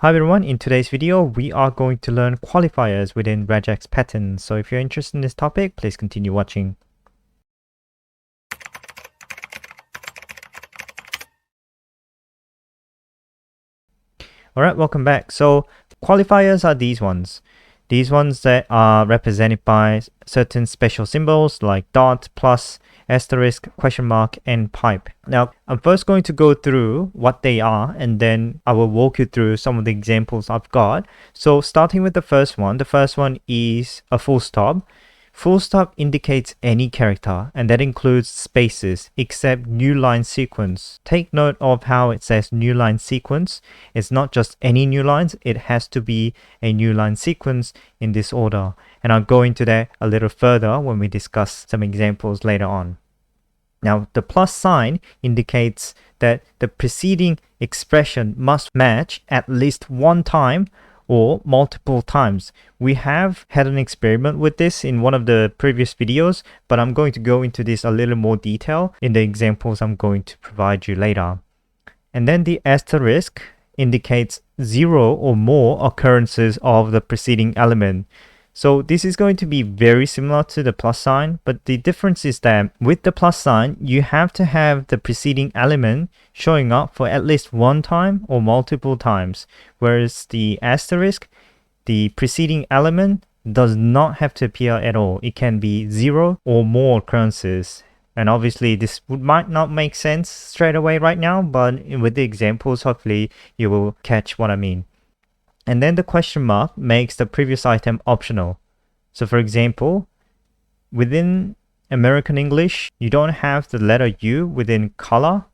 Hi everyone, in today's video we are going to learn qualifiers within RegEx patterns. So if you're interested in this topic, please continue watching. Alright, welcome back. So qualifiers are these ones. These ones that are represented by certain special symbols like dot, plus, asterisk, question mark, and pipe. Now, I'm first going to go through what they are, and then I will walk you through some of the examples I've got. So starting with the first one is a full stop. Full stop indicates any character, and that includes spaces, except new line sequence. Take note of how it says new line sequence. It's not just any new lines, it has to be a new line sequence in this order. And I'll go into that a little further when we discuss some examples later on. Now, the plus sign indicates that the preceding expression must match at least one time or multiple times. We have had an experiment with this in one of the previous videos, but I'm going to go into this a little more detail in the examples I'm going to provide you later. And then the asterisk indicates 0 or more occurrences of the preceding element. So this is going to be very similar to the plus sign, but the difference is that with the plus sign, you have to have the preceding element showing up for at least one time or multiple times. Whereas the asterisk, the preceding element does not have to appear at all. It can be 0 or more occurrences. And obviously this might not make sense straight away right now, but with the examples, hopefully you will catch what I mean. And then the question mark makes the previous item optional. So for example, within American English, you don't have the letter U within color,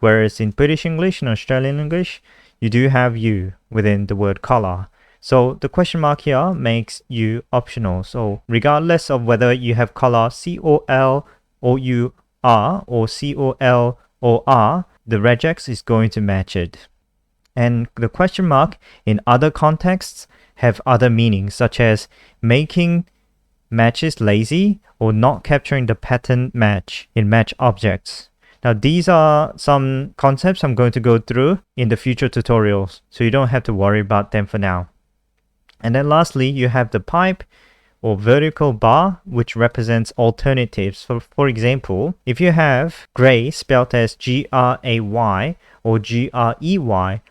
whereas in British English and Australian English, you do have U within the word color. So the question mark here makes U optional. So regardless of whether you have color C-O-L or U-R or C-O-L or R, the regex is going to match it. And the question mark in other contexts have other meanings, such as making matches lazy or not capturing the pattern match in match objects. Now these are some concepts I'm going to go through in the future tutorials, so you don't have to worry about them for now. And then lastly, you have the pipe or vertical bar, which represents alternatives. For example, if you have gray spelled as G-R-A-Y or G-R-E-Y,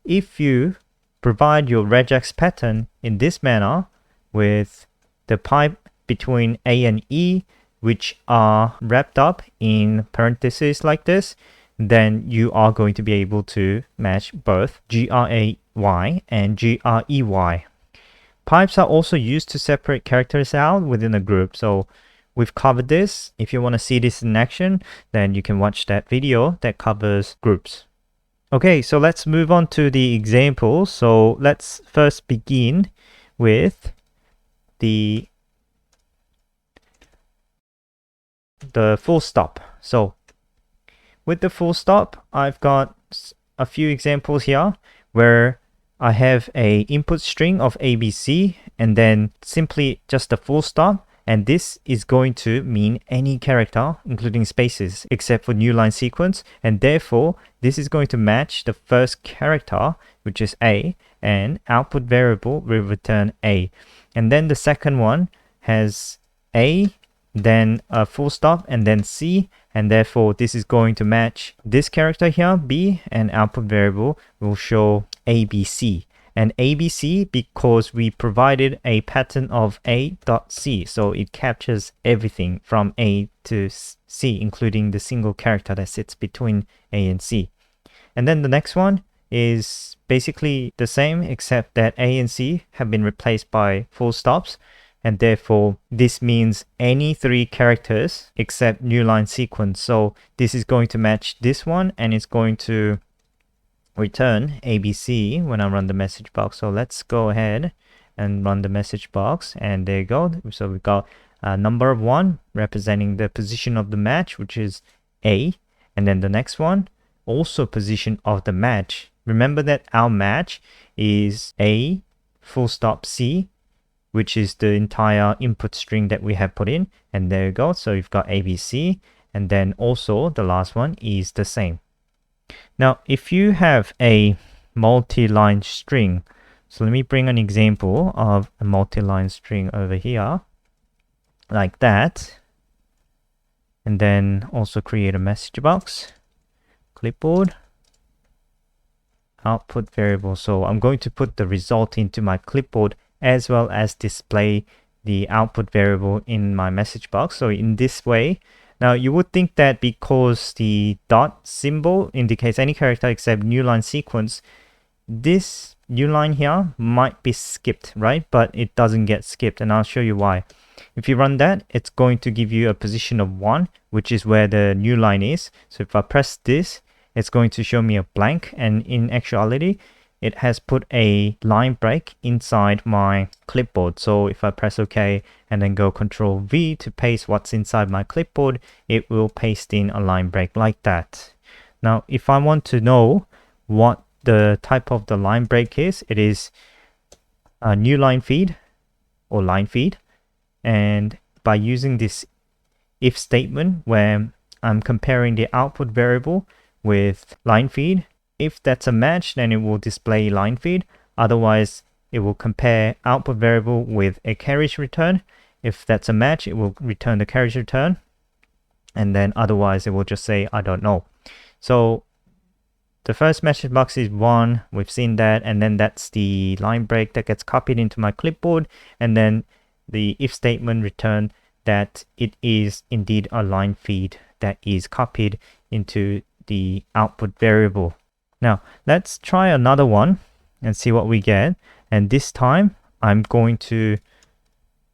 if you provide your regex pattern in this manner with the pipe between A and E, which are wrapped up in parentheses like this, then you are going to be able to match both G-R-A-Y and G-R-E-Y. Pipes are also used to separate characters out within a group. So we've covered this. If you want to see this in action, then you can watch that video that covers groups. Okay, so let's move on to the examples. So let's first begin with the full stop. So with the full stop, I've got a few examples here where I have a input string of ABC and then simply just a full stop. And this is going to mean any character, including spaces, except for new line sequence. And therefore, this is going to match the first character, which is A, and output variable will return A. And then the second one has A, then a full stop, and then C. And therefore, this is going to match this character here, B, and output variable will show ABC. And ABC because we provided a pattern of A.C, so it captures everything from A to C, including the single character that sits between A and C. And then the next one is basically the same, except that A and C have been replaced by full stops, and therefore this means any three characters except new line sequence. So this is going to match this one, and it's going to return ABC when I run the message box. So let's go ahead and run the message box, and there you go. So we've got a number of 1 representing the position of the match, which is A, and then the next one also position of the match. Remember that our match is A full stop C, which is the entire input string that we have put in, and there you go. So you've got ABC, and then also the last one is the same. Now, if you have a multi-line string. So let me bring an example of a multi-line string over here, like that. And then also create a message box, clipboard, output variable. So I'm going to put the result into my clipboard as well as display the output variable in my message box. So in this way, now you would think that because the dot symbol indicates any character except new line sequence, this new line here might be skipped, right? But it doesn't get skipped, and I'll show you why. If you run that, it's going to give you a position of 1, which is where the new line is. So if I press this, it's going to show me a blank, and in actuality, it has put a line break inside my clipboard. So if I press OK and then go Control V to paste what's inside my clipboard, it will paste in a line break like that. Now, if I want to know what the type of the line break is, it is a new line feed or line feed. And by using this if statement where I'm comparing the output variable with line feed, if that's a match, then it will display line feed. Otherwise, it will compare output variable with a carriage return. If that's a match, it will return the carriage return. And then otherwise, it will just say, I don't know. So the first message box is 1. We've seen that. And then that's the line break that gets copied into my clipboard. And then the if statement return that it is indeed a line feed that is copied into the output variable. Now, let's try another one and see what we get. And this time, I'm going to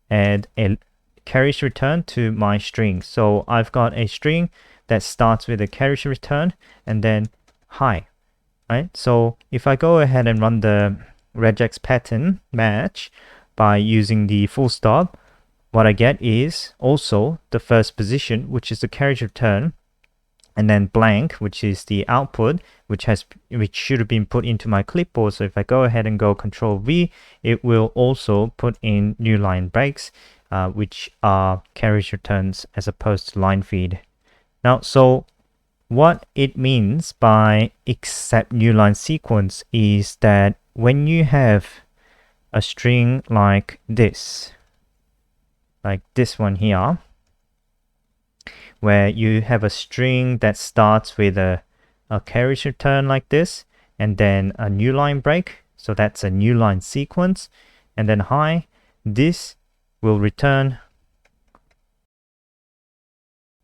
add a carriage return to my string. So I've got a string that starts with a carriage return and then hi, right? So if I go ahead and run the regex pattern match by using the full stop, what I get is also the first position, which is the carriage return, and then blank, which is the output, which should have been put into my clipboard. So if I go ahead and go Control V, it will also put in new line breaks, which are carriage returns as opposed to line feed. Now, so what it means by except new line sequence is that when you have a string like this one here, where you have a string that starts with a carriage return like this, and then a new line break, so that's a new line sequence, and then hi, this will return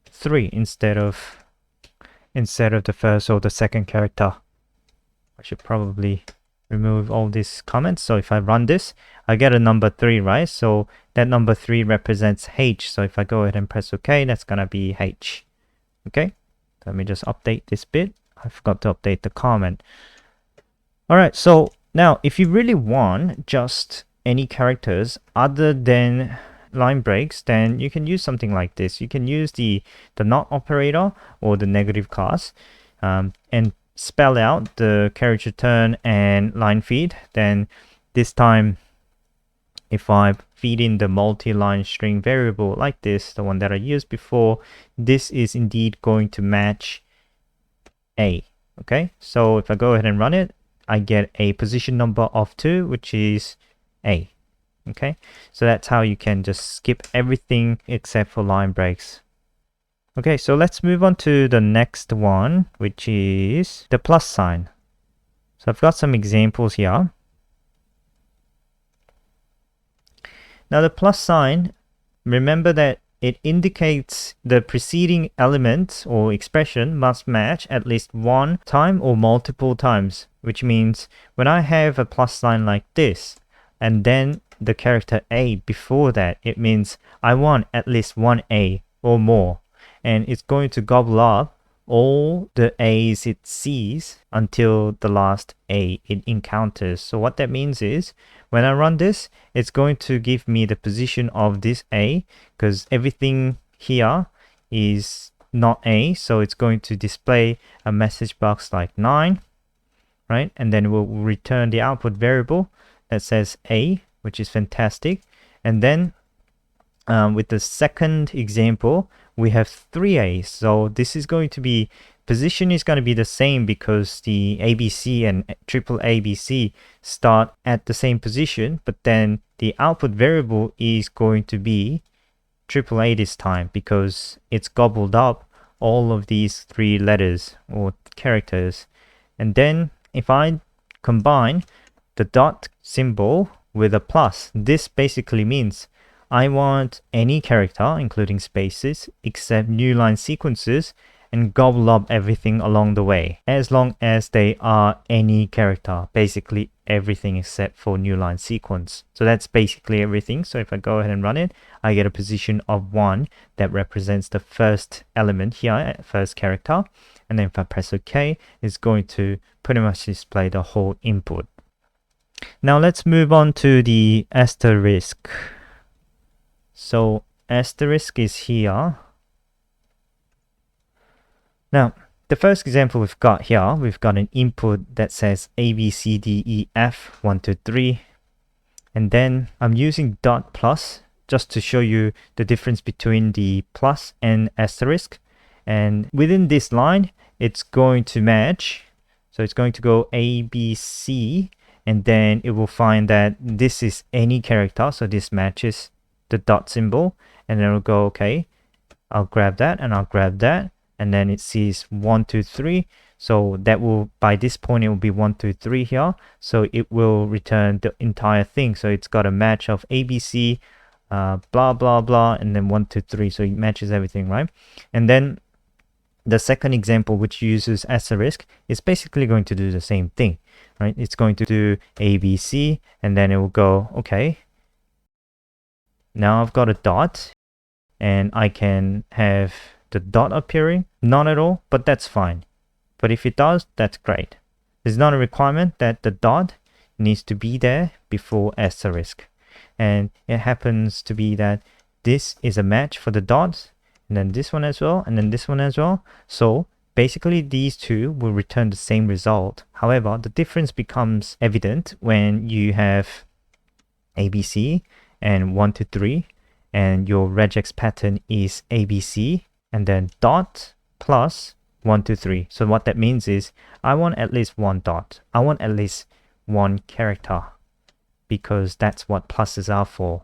3 instead of the first or the second character. I should probably remove all these comments. So if I run this, I get a number 3, right? So that number 3 represents H. So if I go ahead and press OK, that's gonna be H. Okay, let me just update this bit. I forgot to update the comment. All right, so now if you really want just any characters other than line breaks, then you can use something like this. You can use the not operator or the negative class and spell out the carriage return and line feed. Then this time, if I feed in the multi-line string variable like this, the one that I used before, this is indeed going to match A. Okay, so if I go ahead and run it, I get a position number of 2, which is A. Okay, so that's how you can just skip everything except for line breaks. Okay, so let's move on to the next one, which is the plus sign. So I've got some examples here. Now the plus sign, remember that it indicates the preceding element or expression must match at least one time or multiple times, which means when I have a plus sign like this, and then the character A before that, it means I want at least one A or more. And it's going to gobble up all the A's it sees until the last A it encounters. So what that means is when I run this, it's going to give me the position of this A, because everything here is not A. So it's going to display a message box like 9, right? And then we'll return the output variable that says A, which is fantastic. And then with the second example, we have 3 A's. So this is going to be Position is going to be the same because the ABC and triple ABC start at the same position, but then the output variable is going to be AAA this time because it's gobbled up all of these 3 letters or characters. And then if I combine the dot symbol with a plus, this basically means I want any character, including spaces, except new line sequences, and gobble up everything along the way, as long as they are any character, basically everything except for new line sequence. So that's basically everything. So if I go ahead and run it, I get a position of 1 that represents the first element here, first character. And then if I press OK, it's going to pretty much display the whole input. Now let's move on to the asterisk. So asterisk is here. Now, the first example we've got here, we've got an input that says A, B, C, D, E, F, 1, 2, 3. And then I'm using dot plus just to show you the difference between the plus and asterisk. And within this line, it's going to match. So it's going to go A, B, C, and then it will find that this is any character. So this matches the dot symbol. And then it'll go, okay, I'll grab that and I'll grab that. And then it sees 1, 2, 3. So that will, by this point, it will be 1, 2, 3 here. So it will return the entire thing. So it's got a match of ABC, blah, blah, blah, and then 1, 2, 3. So it matches everything, right? And then the second example, which uses asterisk, is basically going to do the same thing, right? It's going to do ABC, and then it will go, okay, now I've got a dot, and I can have the dot appearing. Not at all, but that's fine. But if it does, that's great. There's not a requirement that the dot needs to be there before asterisk. And it happens to be that this is a match for the dots, and then this one as well, and then this one as well. So basically these two will return the same result. However, the difference becomes evident when you have ABC and 1, 2, 3, and your regex pattern is ABC and then dot plus 1, 2, 3. So what that means is I want at least 1 dot. I want at least 1 character, because that's what pluses are for.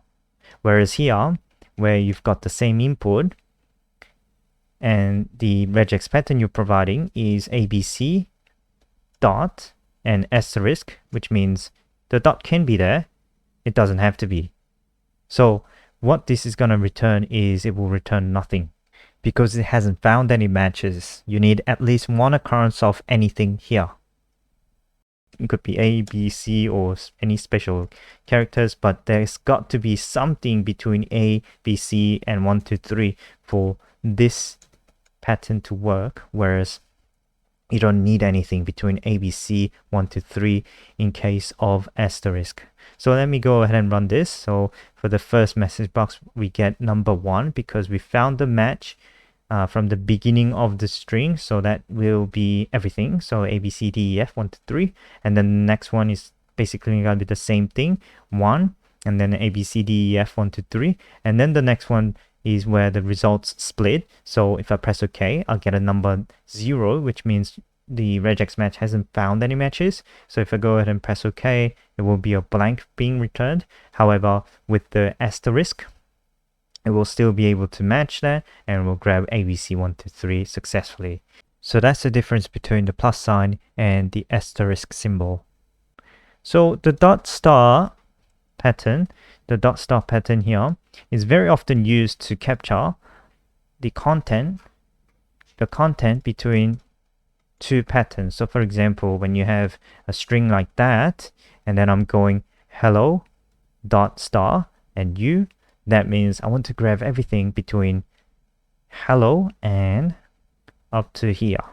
Whereas here, where you've got the same input and the regex pattern you're providing is ABC, dot, and asterisk, which means the dot can be there, it doesn't have to be. So what this is going to return is it will return nothing, because it hasn't found any matches. You need at least 1 occurrence of anything here. It could be A, B, C, or any special characters, but there's got to be something between A, B, C, and 1, 2, 3 for this pattern to work, whereas you don't need anything between A, B, C, 1, 2, 3 in case of asterisk. So let me go ahead and run this. So for the first message box, we get number 1 because we found the match from the beginning of the string. So that will be everything. So A, B, C, D, E, F, 1, 2, 3. And then the next one is basically going to be the same thing, 1. And then A, B, C, D, E, F, 1, 2, 3. And then the next one is where the results split. So if I press OK, I'll get a number 0, which means the regex match hasn't found any matches. So if I go ahead and press OK, it will be a blank being returned. However, with the asterisk, it will still be able to match that, and we'll grab ABC 1, 2, 3 successfully. So that's the difference between the plus sign and the asterisk symbol. So the dot star pattern, here is very often used to capture the content between 2 patterns. So for example, when you have a string like that, and then I'm going hello dot star and you, that means I want to grab everything between hello and up to here.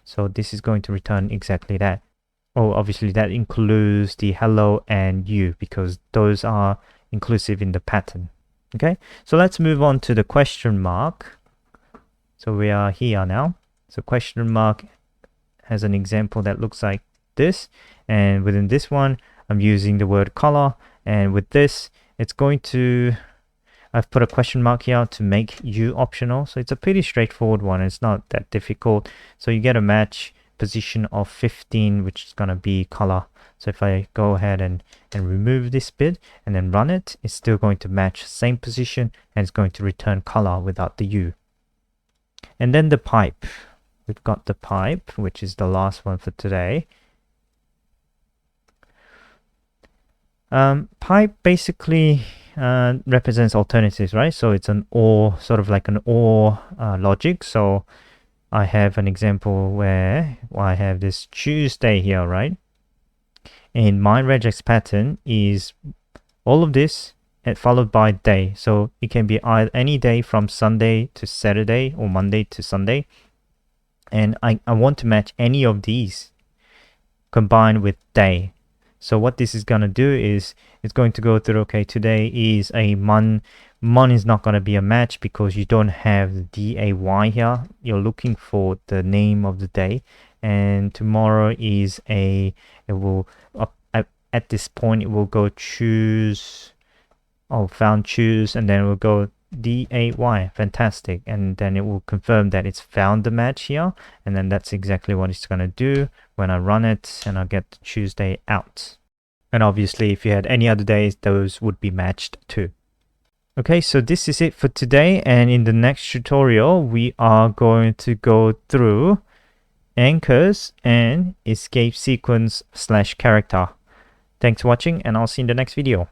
So this is going to return exactly that. Oh, obviously that includes the hello and you, because those are inclusive in the pattern. Okay, so let's move on to the question mark. So we are here now. So question mark has an example that looks like this, and within this one I'm using the word color, and with this it's going to I've put a question mark here to make U optional. So it's a pretty straightforward one. It's not that difficult. So you get a match position of 15, which is going to be color. So if I go ahead and remove this bit and then run it, it's still going to match same position and it's going to return color without the U. And then the pipe. We've got the pipe, which is the last one for today. Pipe basically represents alternatives, right? So it's an OR, sort of like an OR logic. So I have an example where I have this Tuesday here, right? And my regex pattern is all of this and followed by day. So it can be either any day from Sunday to Saturday or Monday to Sunday. And I want to match any of these combined with day. So what this is going to do is it's going to go through, okay, today is a mon. Mon is not going to be a match because you don't have the DAY here. You're looking for the name of the day. And tomorrow is it will, at this point, it will go choose, found choose, and then it will go DAY, fantastic, and then it will confirm that it's found the match here, and then that's exactly what it's going to do when I run it, and I'll get the Tuesday out. And obviously if you had any other days, those would be matched too. Okay, so this is it for today, and in the next tutorial we are going to go through anchors and escape sequence / character. Thanks for watching, and I'll see you in the next video.